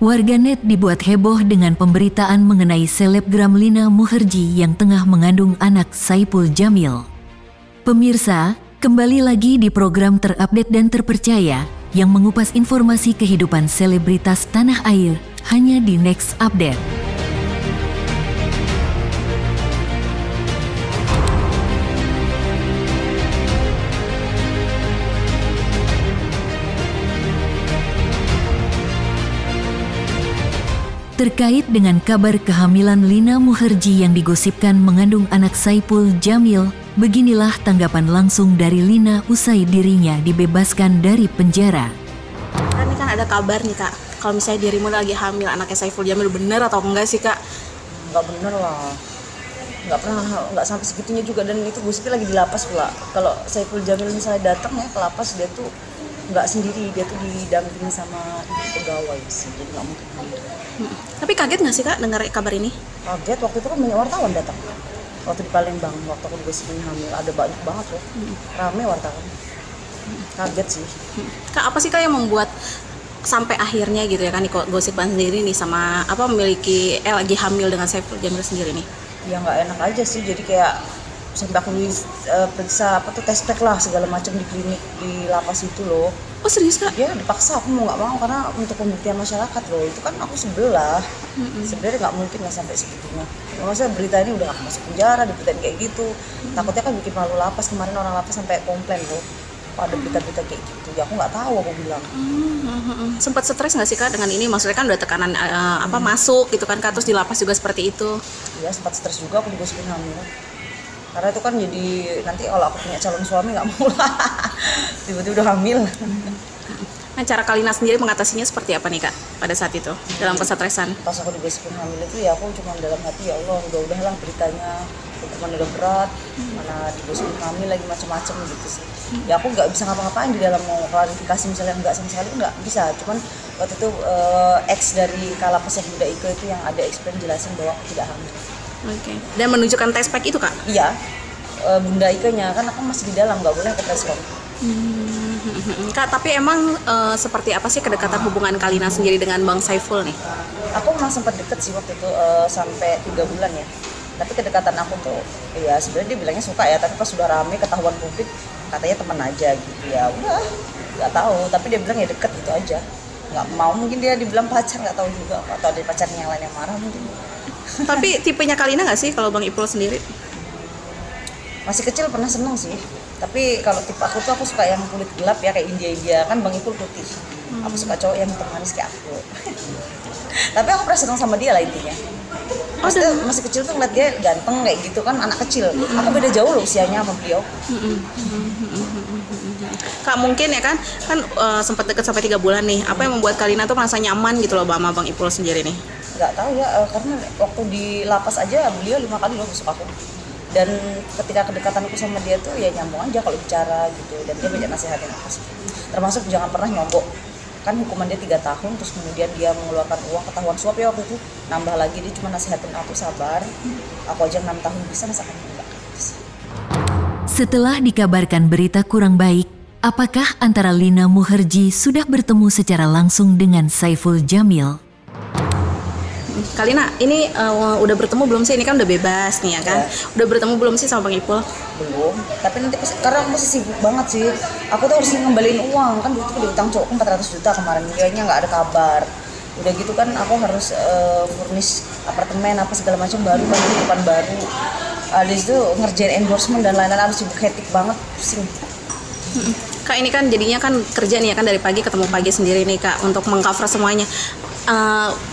Warganet dibuat heboh dengan pemberitaan mengenai selebgram Lina Mukherjee yang tengah mengandung anak Saipul Jamil. Pemirsa, kembali lagi di program terupdate dan terpercaya yang mengupas informasi kehidupan selebritas tanah air hanya di Next Update. Terkait dengan kabar kehamilan Lina Mukherjee yang digosipkan mengandung anak Saipul Jamil, beginilah tanggapan langsung dari Lina usai dirinya dibebaskan dari penjara. Ini kan ada kabar nih kak, kalau misalnya dirimu lagi hamil anaknya Saipul Jamil, bener atau enggak sih kak? Nggak bener lah, nggak sampai segitunya juga, dan itu gosipnya lagi di lapas pula. Kalau Saipul Jamil misalnya datang ya ke lapas, dia tuh nggak sendiri, dia tuh didampingi sama ibu pegawai sih, jadi nggak mungkin hamil. Tapi kaget nggak sih kak dengar kabar ini? Kaget, waktu itu kan banyak wartawan datang. Waktu di Palembang, waktu aku digosipin hamil, ada banyak banget loh, rame wartawan. Kaget sih. Kak, apa sih kak yang membuat sampai akhirnya gitu ya kan gosipan sendiri nih sama memiliki lagi hamil dengan Saipul Jamil sendiri nih? Ya nggak enak aja sih, jadi kayak sampai aku periksa tes pack lah segala macam di klinik di lapas itu loh. Oh serius kak? Ya dipaksa, aku mau nggak mau karena untuk pembuktian masyarakat loh, itu kan aku sebelah. Sebenarnya nggak mungkin nggak sampai segitunya. Maksudnya berita ini udah aku masuk penjara, diberitain kayak gitu. Takutnya kan bikin malu lapas, kemarin orang lapas sampai komplain loh. Kok ada berita-berita kayak gitu, ya aku nggak tahu, aku bilang. Sempat stres nggak sih kak dengan ini? Maksudnya kan udah tekanan masuk gitu kan kak, terus di lapas juga seperti itu. Ya sempat stres juga aku digosipin hamil. Karena itu kan jadi nanti kalau aku punya calon suami nggak mau lah tiba-tiba udah hamil. Nah cara Kalina sendiri mengatasinya seperti apa nih kak pada saat itu dalam kesetresan? Pas aku digosipin hamil itu ya aku cuma dalam hati, ya Allah udahlah beritanya, hukuman udah berat, mana digosipin hamil lagi macam-macam gitu sih. Ya aku nggak bisa ngapa-ngapain di dalam mau klarifikasi misalnya nggak sama sekali, nggak bisa. Cuman waktu itu ex dari Kalapas yang Bunda Ike itu yang ada explain jelasin bahwa aku tidak hamil. Oke. Dan menunjukkan tes pack itu kak? Iya, Bunda Ike-nya kan aku masih di dalam, nggak boleh ke preskon. Kak, tapi emang seperti apa sih kedekatan hubungan Kalina sendiri dengan Bang Saiful nih? Aku memang sempat deket sih waktu itu sampai 3 bulan ya. Tapi kedekatan aku tuh, ya sebenarnya dia bilangnya suka ya, tapi pas sudah rame ketahuan publik katanya teman aja gitu ya. Udah, nggak tahu. Tapi dia bilang ya deket gitu aja. Nggak mau, mungkin dia dibilang pacar, nggak tahu juga. Atau ada pacarnya yang lain yang marah mungkin. Tapi tipenya Kalina nggak sih kalau Bang Ipul sendiri? Masih kecil pernah seneng sih. Tapi kalau tipe aku tuh aku suka yang kulit gelap ya, kayak India kan Bang Ipul putih. Aku suka cowok yang hitam manis kayak aku. Tapi aku pernah seneng sama dia lah intinya. Maksudnya masih kecil tuh ngeliat dia ganteng kayak gitu kan, anak kecil. Aku beda jauh loh usianya sama beliau. Kak mungkin ya kan sempat deket sampai 3 bulan nih. Apa yang membuat Kalina tuh merasa nyaman gitu loh sama Bang Ipul sendiri nih? Nggak tahu ya, karena waktu di lapas aja beliau 5 kali loh besok aku. Dan ketika kedekatan aku sama dia tuh ya nyambung aja kalau bicara gitu, dan dia banyak nasihatin aku sih. Termasuk jangan pernah nyogok. Kan hukuman dia 3 tahun, terus kemudian dia mengeluarkan uang ketahuan suap ya waktu itu, nambah lagi dia cuma nasihatin aku sabar. Aku aja 6 tahun bisa, masa kamu enggak? Setelah dikabarkan berita kurang baik, apakah antara Lina Mukherjee sudah bertemu secara langsung dengan Saipul Jamil? Kalina, ini udah bertemu belum sih? Ini kan udah bebas nih ya kan? Udah bertemu belum sih sama Bang Ipul? Belum, tapi nanti karena aku masih sibuk banget sih. Aku tuh harus ngembaliin uang, kan dulu diutang cowokku 400 juta kemarin, dianya nggak ada kabar. Udah gitu kan aku harus furnish apartemen apa segala macam baru, kan depan baru. Di situ ngerjain endorsement dan lain-lain, harus sibuk, hektik banget, pusing. Kak ini kan jadinya kan kerja nih ya kan, dari pagi ketemu pagi sendiri nih kak untuk mengcover semuanya.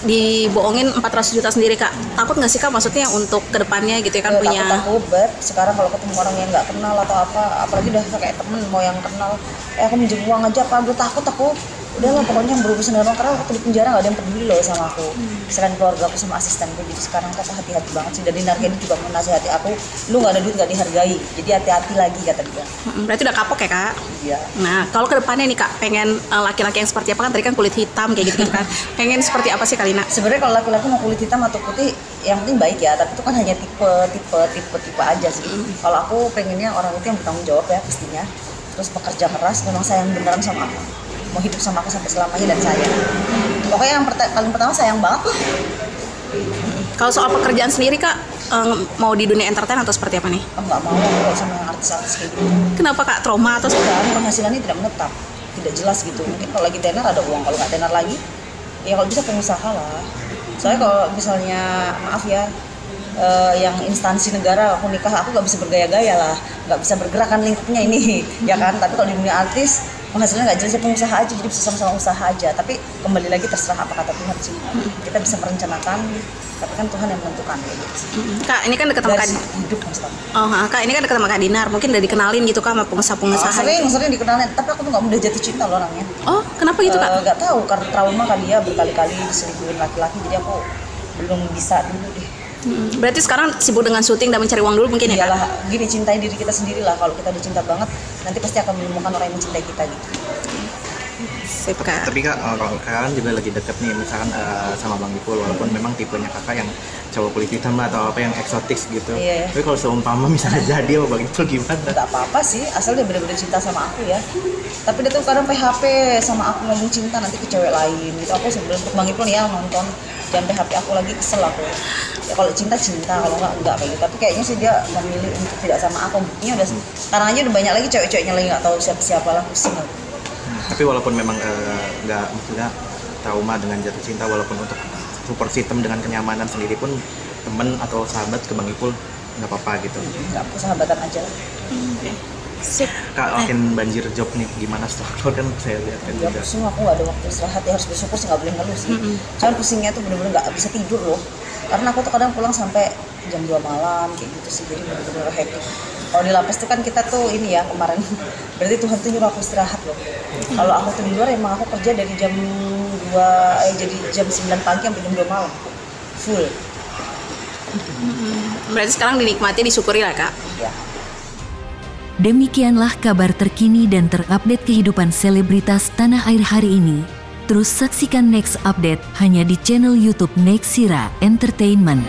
Dibohongin 400 juta sendiri kak, takut nggak sih kak maksudnya untuk kedepannya gitu ya kan punya? Takut sekarang kalau ketemu orang yang nggak kenal atau apa, apalagi udah kayak temen mau yang kenal, aku minjem uang aja apa, udah takut aku. Udah lah pokoknya yang berurusan dengan orang, karena waktu di penjara nggak ada yang peduli loh sama aku, selain keluarga aku sama asistenku. Jadi sekarang aku hati-hati banget sih, dan Dinarga ini juga menasihati aku, lu nggak ada duit nggak dihargai, jadi hati-hati lagi kata dia. Berarti udah kapok ya kak? Iya. Nah kalau kedepannya nih kak, pengen laki-laki yang seperti apa? Kan tadi kan kulit hitam kayak gitu kan, pengen seperti apa sih Kalina? Sebenarnya kalau laki-laki mau kulit hitam atau putih yang penting baik ya, tapi itu kan hanya tipe aja sih. Kalau aku pengennya orang itu yang bertanggung jawab ya pastinya, terus pekerja keras, memang sayang beneran sama aku. mau hidup sama aku sampai selamanya dan sayang. Pokoknya yang paling pertama sayang banget lah. Kalau soal pekerjaan sendiri Kak, mau di dunia entertain atau seperti apa nih? Oh, nggak mau aku sama yang artis-artis kayak gitu. Kenapa Kak? Trauma atau Kan penghasilannya tidak menetap, tidak jelas gitu. Mungkin kalau lagi tenar ada uang, kalau nggak tenar lagi, ya kalau bisa pengusaha lah. Soalnya kalau misalnya maaf ya, yang instansi negara aku nikah aku nggak bisa bergaya-gaya lah, nggak bisa bergerak kan lingkupnya ini, ya kan. Tapi kalau di dunia artis penghasilannya nggak jelas, ya pengusaha aja, jadi bisa sama-sama usaha aja. Tapi kembali lagi terserah apa kata Tuhan sih. Kita bisa merencanakan, tapi kan Tuhan yang menentukan. Kak, ini kan dekat sama Kak. Hidup maksudnya. Oh, Kak, ini kan dekat sama Kak Dinar. Mungkin udah dikenalin gitu Kak sama pengusaha-pengusaha. Sering dikenalin, tapi aku tuh nggak mudah jatuh cinta loh orangnya. Oh, kenapa gitu Kak? Nggak tahu, karena trauma kali ya, berkali-kali diselingkuhin laki-laki, jadi aku belum bisa dulu deh. Berarti sekarang sibuk dengan syuting dan mencari uang dulu mungkin ya Kak? Iyalah, gini, cintai diri kita sendiri lah. Kalau kita udah cinta banget, nanti pasti akan menemukan orang yang mencintai kita gitu. Sip Kak. Tapi Kak, kalau kakak juga lagi deket nih misalkan sama Bang Ipul, walaupun memang tipenya kakak yang cowok kulit hitam atau apa yang eksotis gitu. Iya. Tapi kalau seumpama misalnya jadi sama Bang Ipul gimana? Nggak apa-apa sih, asal dia benar-benar cinta sama aku ya. Tapi dia tuh kadang PHP sama aku ngomong cinta nanti ke cewek lain gitu. Aku sebelum untuk Bang Ipul ya nonton, jangan PHP aku lagi, kesel aku. Ya kalau cinta kalau enggak kayak gitu. Tapi kayaknya sih dia memilih untuk tidak sama aku. Buktinya udah sekarang aja udah banyak lagi cewek-ceweknya lagi nggak tahu siapa lah, pusing aku. Tapi walaupun memang nggak maksudnya trauma dengan jatuh cinta, walaupun untuk support system dengan kenyamanan sendiri pun temen atau sahabat ke Bang Ipul nggak apa-apa gitu. Nggak, persahabatan aja lah. Sip. Kak, makin banjir job nih, gimana setelah keluar kan saya lihat kan Ya juga. pusing, aku nggak ada waktu istirahat ya, harus bersyukur sih, nggak boleh ngeluh sih. Cuman pusingnya tuh bener-bener nggak bisa tidur loh, karena aku tuh kadang pulang sampai jam 2 malam kayak gitu sih, jadi bener-bener hektik. Kalau di lapas tuh kan kita tuh ini ya kemarin, berarti Tuhan tuh nyuruh aku istirahat loh. Kalau aku tuh di luar emang aku kerja dari jam 2, jadi jam 9 pagi sampai jam 2 malam, full. Berarti sekarang dinikmati, disyukuri lah Kak. Ya. Demikianlah kabar terkini dan terupdate kehidupan selebritas tanah air hari ini. Terus saksikan next update hanya di channel YouTube Nexira Entertainment.